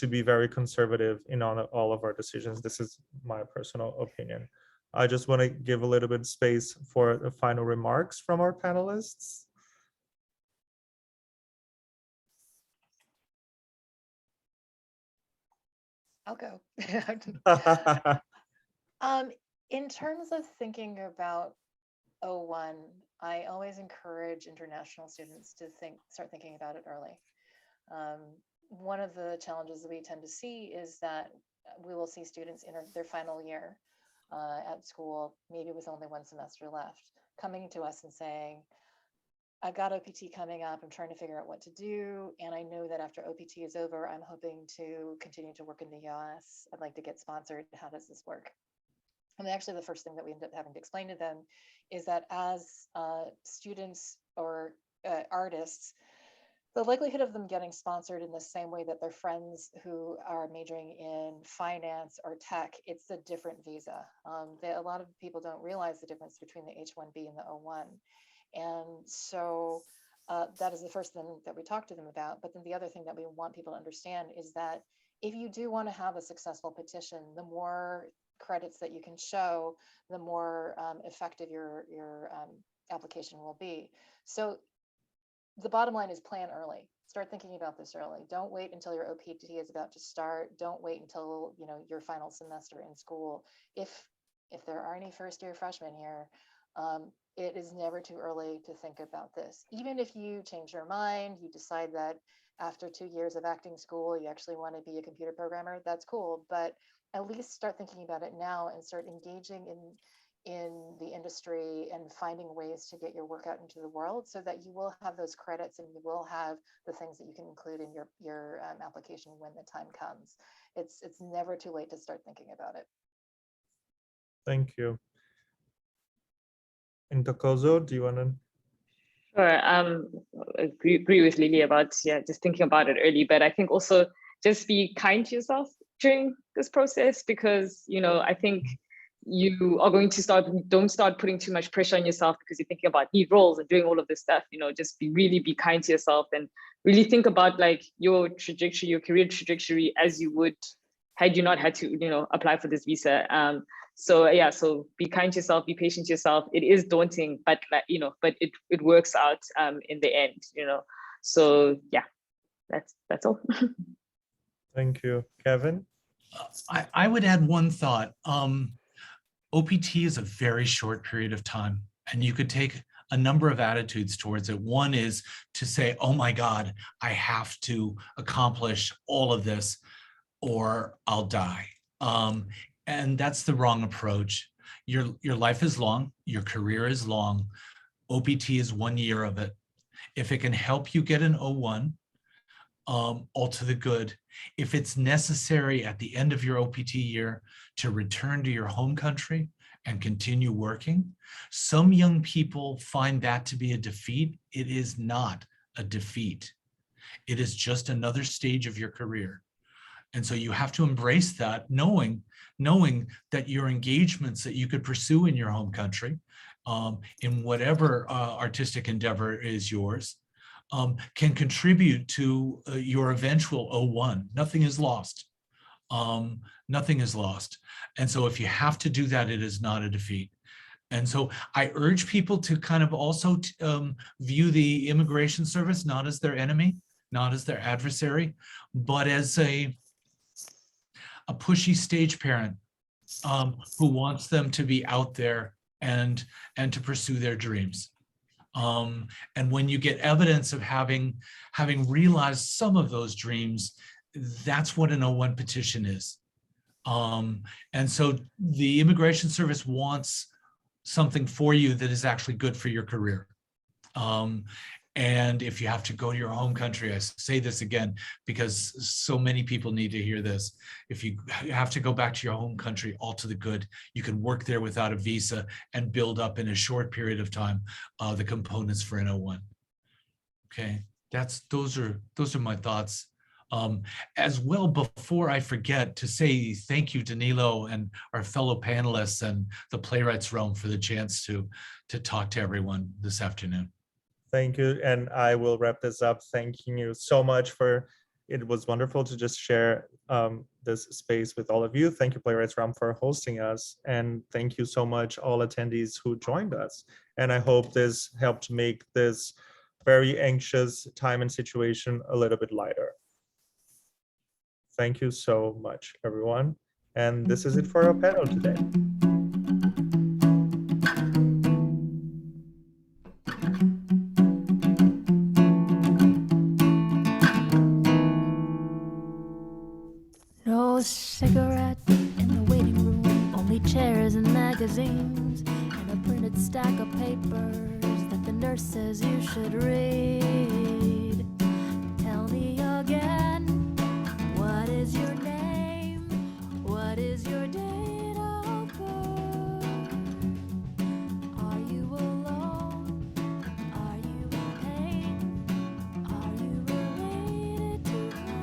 be very conservative in all of our decisions. This is my personal opinion. I just want to give a little bit of space for the final remarks from our panelists. I'll go. In terms of thinking about O1, I always encourage international students to start thinking about it early. One of the challenges that we tend to see is that we will see students enter their final year at school, maybe with only one semester left, coming to us and saying, I've got OPT coming up, I'm trying to figure out what to do, and I know that after OPT is over, I'm hoping to continue to work in the US. I'd like to get sponsored. How does this work? And actually the first thing that we end up having to explain to them is that as students or artists, the likelihood of them getting sponsored in the same way that their friends who are majoring in finance or tech, it's a different visa. A lot of people don't realize the difference between the H-1B and the O-1. And so that is the first thing that we talk to them about. But then the other thing that we want people to understand is that if you do want to have a successful petition, the more credits that you can show, the more effective your application will be. So the bottom line is plan early. Start thinking about this early. Don't wait until your OPT is about to start. Don't wait until your final semester in school. If there are any first-year freshmen here, it is never too early to think about this. Even if you change your mind, you decide that after 2 years of acting school, you actually want to be a computer programmer, that's cool. But at least start thinking about it now and start engaging in the industry and finding ways to get your work out into the world so that you will have those credits and you will have the things that you can include in your application when the time comes. It's never too late to start thinking about it. Thank you. Ntokozo, do you want to? Sure. Agree with Lily about just thinking about it early, but I think also just be kind to yourself during this process, because I think you are going to don't start putting too much pressure on yourself because you're thinking about lead roles and doing all of this stuff. Just really be kind to yourself and really think about like your trajectory, your career trajectory, as you would had you not had to apply for this visa. So be kind to yourself, be patient to yourself. It is daunting, but but it works out in the end. So yeah, that's all. Thank you, Kevin. I would add one thought. OPT is a very short period of time, and you could take a number of attitudes towards it. One is to say, oh my God, I have to accomplish all of this or I'll die. And that's the wrong approach. Your life is long, your career is long. OPT is 1 year of it. If it can help you get an O1, all to the good. If it's necessary at the end of your OPT year to return to your home country and continue working, some young people find that to be a defeat. It is not a defeat. It is just another stage of your career. And so you have to embrace that, knowing that your engagements that you could pursue in your home country, in whatever artistic endeavor is yours, can contribute to your eventual O1. Nothing is lost. Nothing is lost. And so if you have to do that, it is not a defeat. And so I urge people to kind of also view the immigration service not as their enemy, not as their adversary, but as a pushy stage parent who wants them to be out there and to pursue their dreams. And when you get evidence of having realized some of those dreams, that's what an O1 petition is. And so the Immigration Service wants something for you that is actually good for your career. And if you have to go to your home country, I say this again, because so many people need to hear this. If you have to go back to your home country, all to the good. You can work there without a visa and build up in a short period of time the components for an O1. Okay, those are my thoughts. As well, before I forget to say thank you, Danilo, and our fellow panelists and the Playwrights Realm for the chance to talk to everyone this afternoon. Thank you. And I will wrap this up. Thanking you so much it was wonderful to just share this space with all of you. Thank you, Playwrights Realm, for hosting us. And thank you so much, all attendees who joined us. And I hope this helped make this very anxious time and situation a little bit lighter. Thank you so much, everyone. And this is it for our panel today. No cigarette in the waiting room, only chairs and magazines, and a printed stack of papers that the nurse says you should read. Tell me again, what is your name? What is your date of birth? Are you alone? Are you in pain? Are you related to her?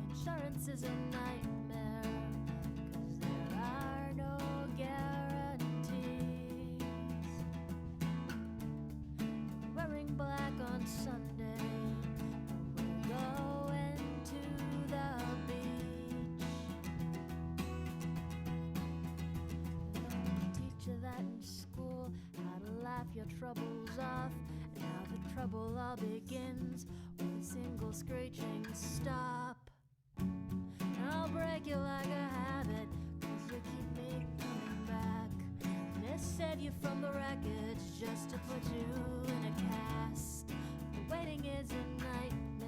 Insurance is a nightmare, 'cause there are no guarantees. Wearing black on Sunday, we're going to the beach. They don't teach you that in school, how to laugh your troubles off, and how the trouble all begins with a single screeching stop. And I'll break you like a habit, 'cause you keep me coming back. And they save you from the wreckage just to put you in a cast. The waiting is a nightmare.